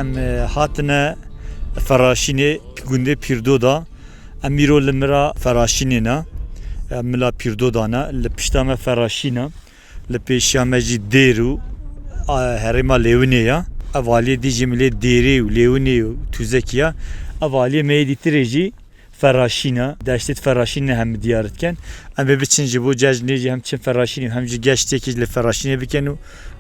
ام هاتنا فراشینه گنده پیردودا امیرو لمرا فراشینه نه ملا پیردودانا لپشتام فراشینا لپیشام جی دیرو هرما لیونیا اوالی دی جمله دیری و لیونی و توزکیا اوالی میدیتریجی فراشینا داشتید فراشین هم دیارت کن اما بچنجی بو ججنی هم چن فراشینی هم جی گشتی که لفراشینی بکنو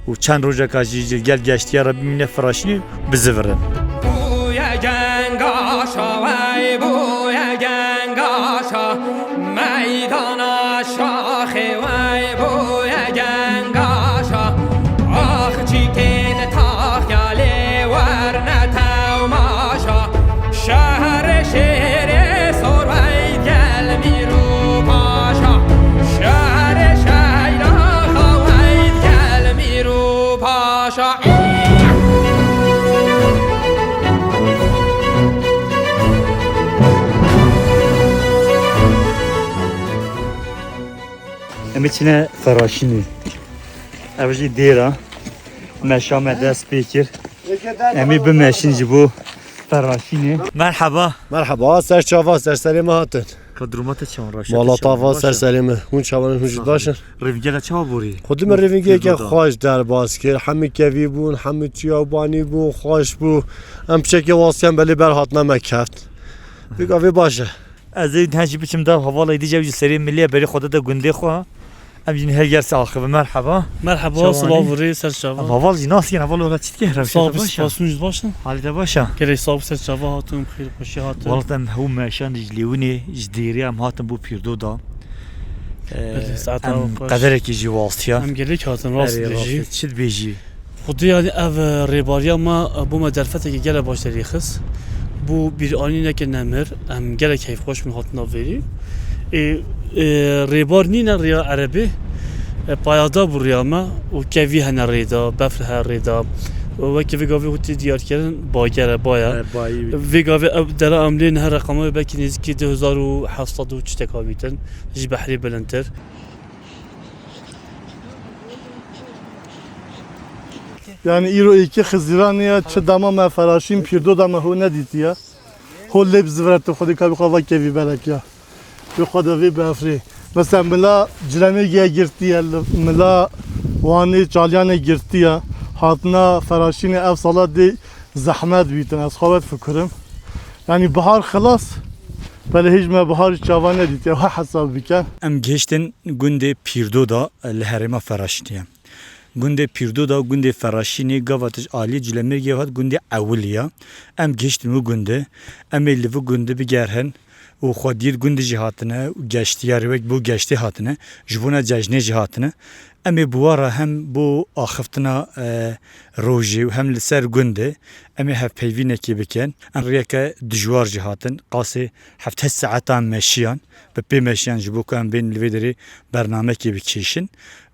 و چند روزا کاجی گل گشتی ربی من فراشینی بزورن بویا جنگاشا وای بویا جنگاشا میدانا شاخه وای بویا جنگاشا آخ چیکن تاخیالی ورنه توماشا شهر شهر سر وای گل میرو پاشا شهر شهر وای گل میرو پاشا امیتونه فراشینی اوجی دیرا مشام دست بیکر امی بمشینجی بو فراشینی مرحبا مرحبا سر چاوا سر سلیم هاتن کدرومات چون راشه مالا طاوا سر سلیم اون چاوان وجود باشن ریوگل چه بوری خودم ریوینگی که خوش در باز کرد همه کوی بون همه چیابانی بون خوش بو هم چکی واسیم بلی بر هات نمکفت بگاوی باشه از این هنچی بچم دا حوالا دیجا وجود سری ملیه بری خودت دا گنده خواه امجین هر گرس آخه مرحبا مرحبا سلام وری سر چاوا حوال جناسی حوال وقت چیت که هرم صاحب پاسونج باشن حالت باشه که صاحب سر چاوا هاتون خیر خوشی هاتون والله تم هم ماشان جلیونی جدیری هم هاتم بو پیردو دا قدره کی جواسیا هم گلی که هاتن راست بیجی چت بیجی خودی یعنی او ریباریا ما بو مدرفته که گله باش تاریخس بو bir anine ke nemir em gelek keyif hoş min hatına veri ریبار نینه ریا عربی پایادا بوریامه و کوی هنر ریدا بفر هر ریدا و که ویگاوی هوتی دیار کردن باگره بایا ویگاوی در عملین هر رقمه بکی نزدیکی 2700 و چه تکاویتن جی بحری بلندتر Yani İro 2 Xiziraniya çi dama me ferashîn pîrdo da me hû nedîtiye. Hol lê biziverte xwedî ka xwe vekevî belek ya. Bi xwe de vê befrê. Mesela mila cilemêgiye girtiye, mila wanê çalyanê girtiye. Hatina ferashînê ev sala dê zehmet bîtin. Ez xwe fikirim. Yani bihar xilas بله هیچ ما بهاری چاوا ندید یا حساب بکن. ام گشتن گنده پیردو دا لهرما فراشینیه. گنده پیردو دا گنده فراشینی گاواتش عالی جلمرگی هات گنده اولیه. ام گشتن و گنده ام لیو گنده بگرهن و خودید گنده جهاتنه و گشتیاری وقت بو گشتی هاتنه جبونا جشنی جهاتنه. امی بواره هم بو آخفتنا روجی و هم لسر گنده امی هف پیوینه کی بکن ان ریکه دجوار جهاتن قاسی هفت ساعتان مشیان به پی مشیان جبو کن بین لویدری برنامه کی بکشین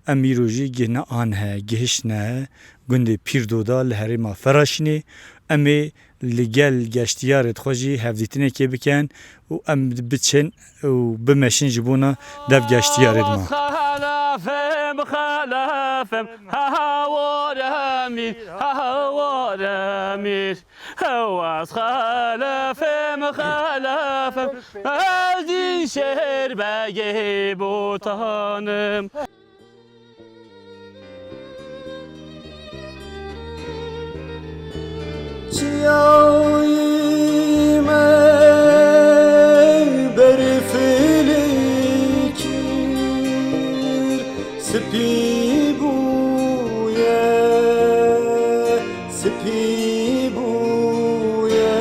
امی روجی گهنه آنها گهشنه گنده پیردودا لهرما فراشنی امی لگل گشتیارت خوشی هفدیتنه کی بکن و ام بچن و بمشین جبونا دف گشتیارت ما خلافم هاورامير هاورامير هواس خلافم هذه شهر بگه بوتانم Çiğayime berfilikir Spi buye, spi buye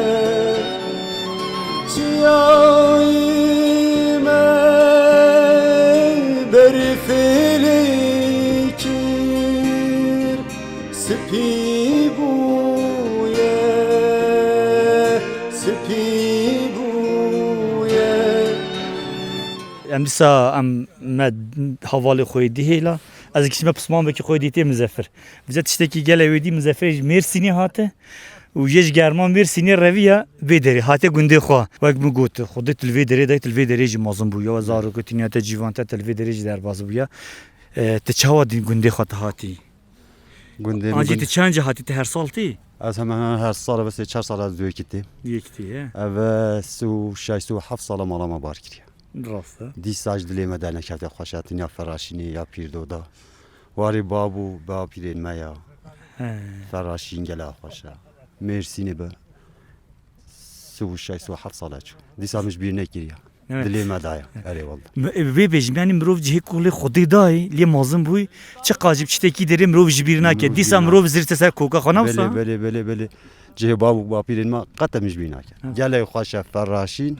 Çiğayime berfilikir Spi buye ام دیسا ام مد حوالی خویدی هیلا از کسی ما پسمان بکی خویدی مزفر وجد تشتکی گله ویدی مزفر مرسینی هاته و یج گرمان مرسینی رویا بدری هاته گنده خوا وقت مگوت خودت الویدری دایت الویدری جی مازن بویا و زارو کتینیات جیوانت الویدری جی در باز بویا تچهوا دین گنده خوا هاتی گنده آنجی تچانج هاتی ته هر سال تی از همه هر سال بس 4 سال از دوی کتی Yektiye. و 36 سال مالا ما بار کردی Rastı. دی ساج دلی مدن کفت خوشاتین یا فراشینی یا پیردودا واری بابو با پیرین مایا He. فراشین گلا خوشا مرسینی به 36 سال چو دی سامش بیر نکریا Evet. دلی مدایا اری والله Ve bejim yani mirov cihek kule xudi dayı liye mazım buy çi qacib çiteki deri mirov jibir nake Mirov disa jibir mirov zirte ser koka xana بله wasa بله بله بله جه بابو با پیرین ما قطمش بیر نکر گلا خوشا فراشین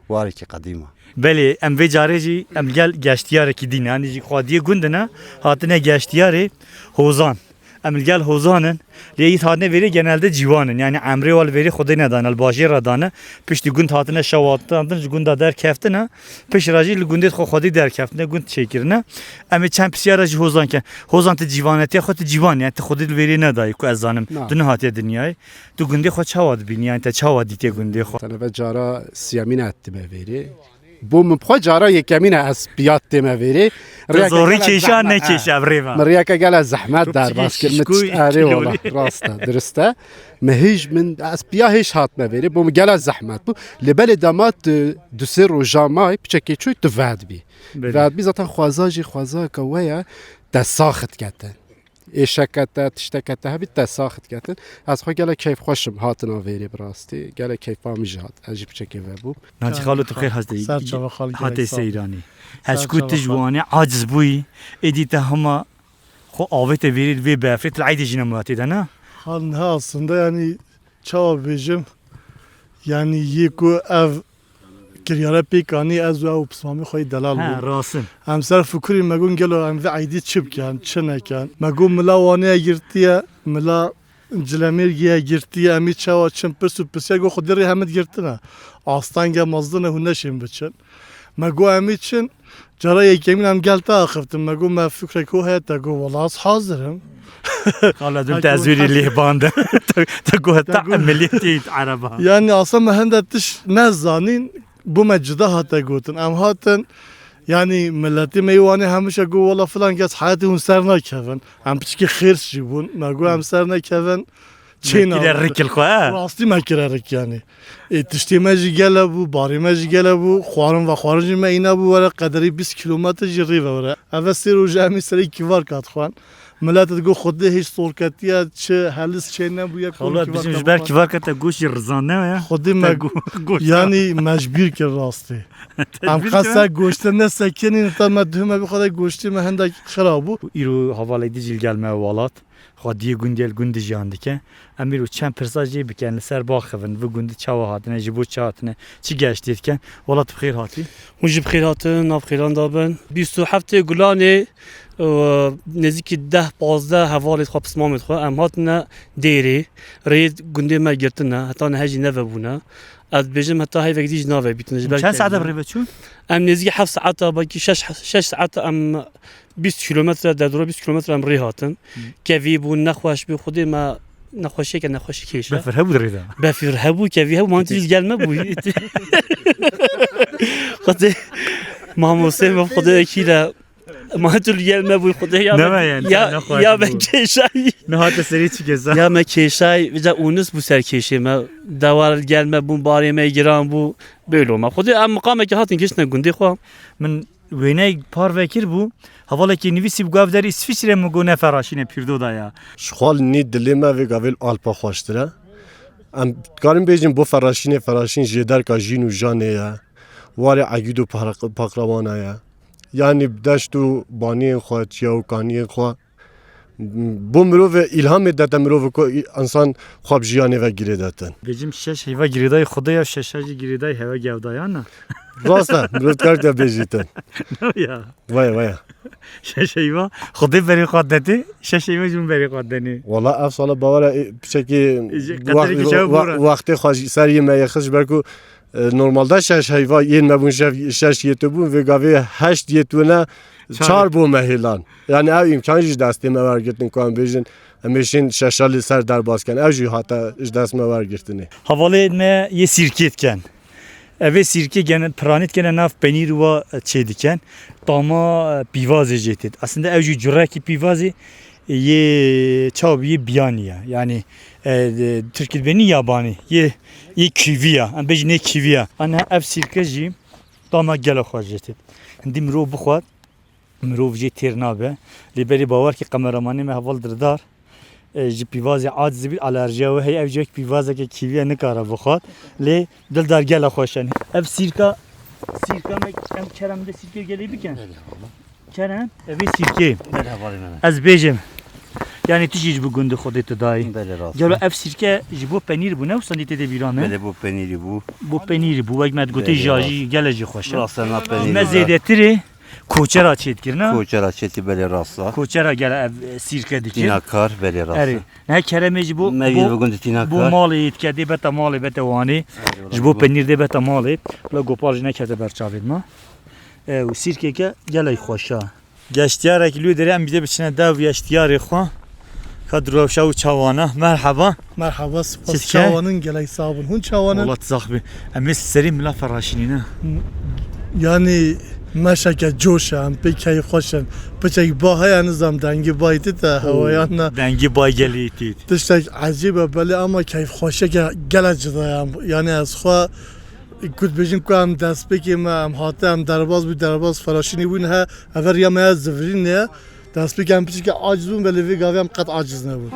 واری کی قدیمه Beli em ve careci em gel geçtiyare ki din yani ji xadiye gundena hatine geçtiyare hozan em gel hozanın liye hatine veri genelde civanın yani emre wal veri xudi ne danal bajir radane pişti gund hatine şavattan gunda der keftine piş raji li gundet xadi der keftine gund çekirne em çem psiyara ji hozan ke hozan te civanete xati civan yani te xudi veri ne dayı ku ezanım dün hatiye dünyayı tu gunde xo çavad bin yani te çavad dite gunde xo تنها جارا سیامین اتبه ویری بوم بخوا جارا یکمین از بیات دمه ویری زوری چیشان نه چیش ابریوا مریا که گل زحمت در باز کلمت ششکوی آره کیلویی. والله راسته درسته مهیج من از بیا هیچ هات مویری بوم گل زحمت بو لبل دامات دو سه روزامای بچکی چوی تو ود بی ود بی zaten خوازا کویا دساخت کتن ایشکت تشتکت هبی دساخت کتن از خو گل کیف خوشم هاتنا ویری براستی گل کیف فامی جات عجیب چکی و بو ناچ خالو تو خیر هستی Serçava xal gerek هاتی sağ. سیرانی Serçava هشکوت xal. جوانی عاجز بوی ادیت هما خو آوت ویرید وی بافرت العیدی جنماتی دنا Han ha aslında yani çava bejim yani yeko ev kiryara pekani ez ve upsmami xoy delal ها bu. راسن Em ser fikri megun gelo em ve aydi çipken çineken. Megun mila vaniye girtiye mila cilemirgiye girtiye emi çava çin pirsu pisya go xudiri hemet girtine. Astan ge mazdine huneşim biçin. Mego emi çin cara yekemin em gelte axiftim. Mego me fikre ko heyete go valas hazırım. قال دم هاي تزويري كون اللي باند تقول تقول- عمليتي عربها Yani aslında hendet ne zanin bu mecda hata gotun. Em hatin yani milleti meyvani hemişe go valla falan gez hayatı hun serna kevin. Em piçki xir jibun. Mego em serna kevin. Çin كده الركل خو Rastı mekirerek yani. Tiştime gele bu, barime gele bu, xwarın ve xwarın me ina bu vela kaderi 20 kilometre jiri ve vela. Evet sir o jami seri kivar kat xwan. Millet go xudde hiç sorkatiya çe halis çe ne bu ya والله بيجي جبر كيفار كتا غوشي رزانه يا خودی مگو یعنی مجبور که راستی ام خاصه گوشت نه سکنین تا مدهم به خدا گوشتی من هندک خرابو ایرو حواله دیجیل gelme والات خدی گوندل گوند جاندکه امیرو چند پرساجی بکن سر باخون و گوند چاوا هاتنه جبو چاتنه چی گشتیدکن والات بخیر هاتی وجب خیراتن ناف خیران دابن 27 گلانه نزدیک 10-15 حوالت خواب اسمامت خواه ام هاتنه دیری رید گنده ما گرتنه حتی نه هجی نوه بونه از بجم حتی های وقتی جنابه بیتونه چند ساعت بری بچون ام نزدیک 7 ساعت باقی 6 ساعت ام 20 کیلومتر در دور 20 کیلومتر ام ری هاتن که وی بون نخواش بی خودی ما نخوشی که نخوشی کیشه بفر هبو دريدا بفر هبو که وی هبو مانتیل gelme bu خودی ماموسه ما خودی کیلا مانتیل gelme bu خودی یا نه yani یا ben keşay ne hatta seri çıkeza ya me keşay ve unus bu ser keşime davar gelme bu barime giran bu böyle olma خودی ام مقامه که هاتن کشنه گندی خو من وینای پار وکر بو حواله کی نویسی بگاو در اسفیسره مگو نفراشینه پیردو دا یا شخال نی دلما و گاول آلپا خوشتره ام کارم بیجیم بو فراشین جدر کا جینو جانه یا واره عگیدو پاقروانه یا یعنی دشتو بانی خواهد یا و کانی خواه بو مروف ilham دادن مروف کو انسان خواب جیانه و گیره دادن بجیم شش هیوا گریدای خدا یا ششاجی گریدای هوا گودایا نه راسته مروف کارت بیجیتن یا وای شش هیوا خدا بری خود دادی شش هیوا جون بری خود دنی والله افصال باوره بشکی قدری که چه بوره وقتی خواهی سر یه میخش برکو نورمالده شش هیوا یه مبون شش یتو بون و گاوی 8 یتونه 4 بو مهیلان یعنی او امکانش دستی مور گرتن کنم بیجن همیشین ششالی سر در باز کن او جی حتی اش دست مور گرتنی حواله me ye sirketken eve sirke gene pranit gene naf penir ve çediken tama pivaz jetit aslında evju juraki pivazi ye çabiye biyaniye yani Türkiye beni yabani ye kiviya em bejin ne kiviya ana ev sirke jî dama gel xwajet hindi mirov bixwat mirov jê têr nabe lê berî bawer ki kameramanê me heval dirdar ji pîvazê aciz bî alerjiya we heye ev jî pîvazeke kiviya nikare bixwat lê dildar gel xweş yani ev sirka me em kerem de sirke gelê bikin kerem evê sirke ez bêjim yani tu jî bu gundê xwedê tu dayî gelo ev sirke ji bo penîr bû ne wisa dîtê de bîran Bele bu peniri bu. bu penîr bû wek me gotê jajî gele jî xweş e Rastlana peniri. me zêdetirê koçera çêtkirina Koçara çeti bele rastla. koçera gele ev sirke dikir Tinakar bele rastla. erê ne keremê ji bo Mevî bugün de bu tinakar. malê yetkedê beta malê beta wanê ji bo penîr dê beta malê la gopal jî nekete berçavê me û sirkeke gelê xweş e geştyarekî lû derê em bîde biçine dev geştyarê xwe kadrofşa û çawana merheba Merhaba Siz spas ki? çavanın gelek sabun. Hun çavanın Allah tzaxbi em ê serî mila feraşînîne yani meşeke coşa em pek keyif xoşen. Pek bahaya nizam dengi baytı da havayanla. dengî bay gelê tît Tiştek acîbe belê ama keyif xoşeke gelek cidayam. Yani ez xwe Kut bejin ku em destpêkê me em hate em derbas bû derbas feraşînî bûn he ever ya me zivirîn ne destpêkê em piçike aciz bûn belê vê gavê em qet aciz nebûn.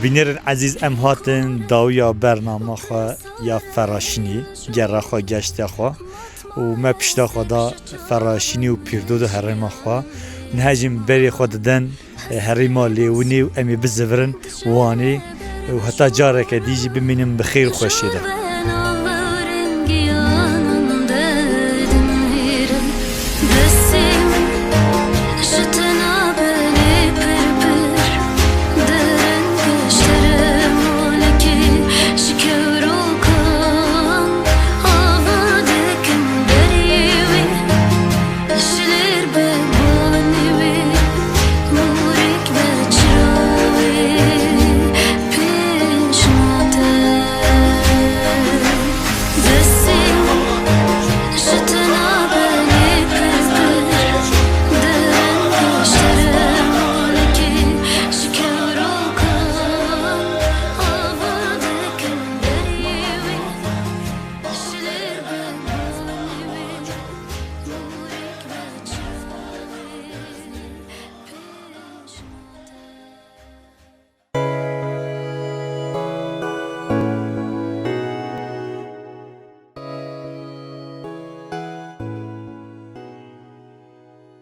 Binêrin ezîz em hatin dawiya bername xwe ya feraşînî gera xwe geşta xwe û me pişta xwe da feraşînî û pîrdoda herêma xwe nihecîn berê xwe didin herêma lêwînê û em ê bizivirin wanê û heta careke dî jî bimînin bi xêr xweşê de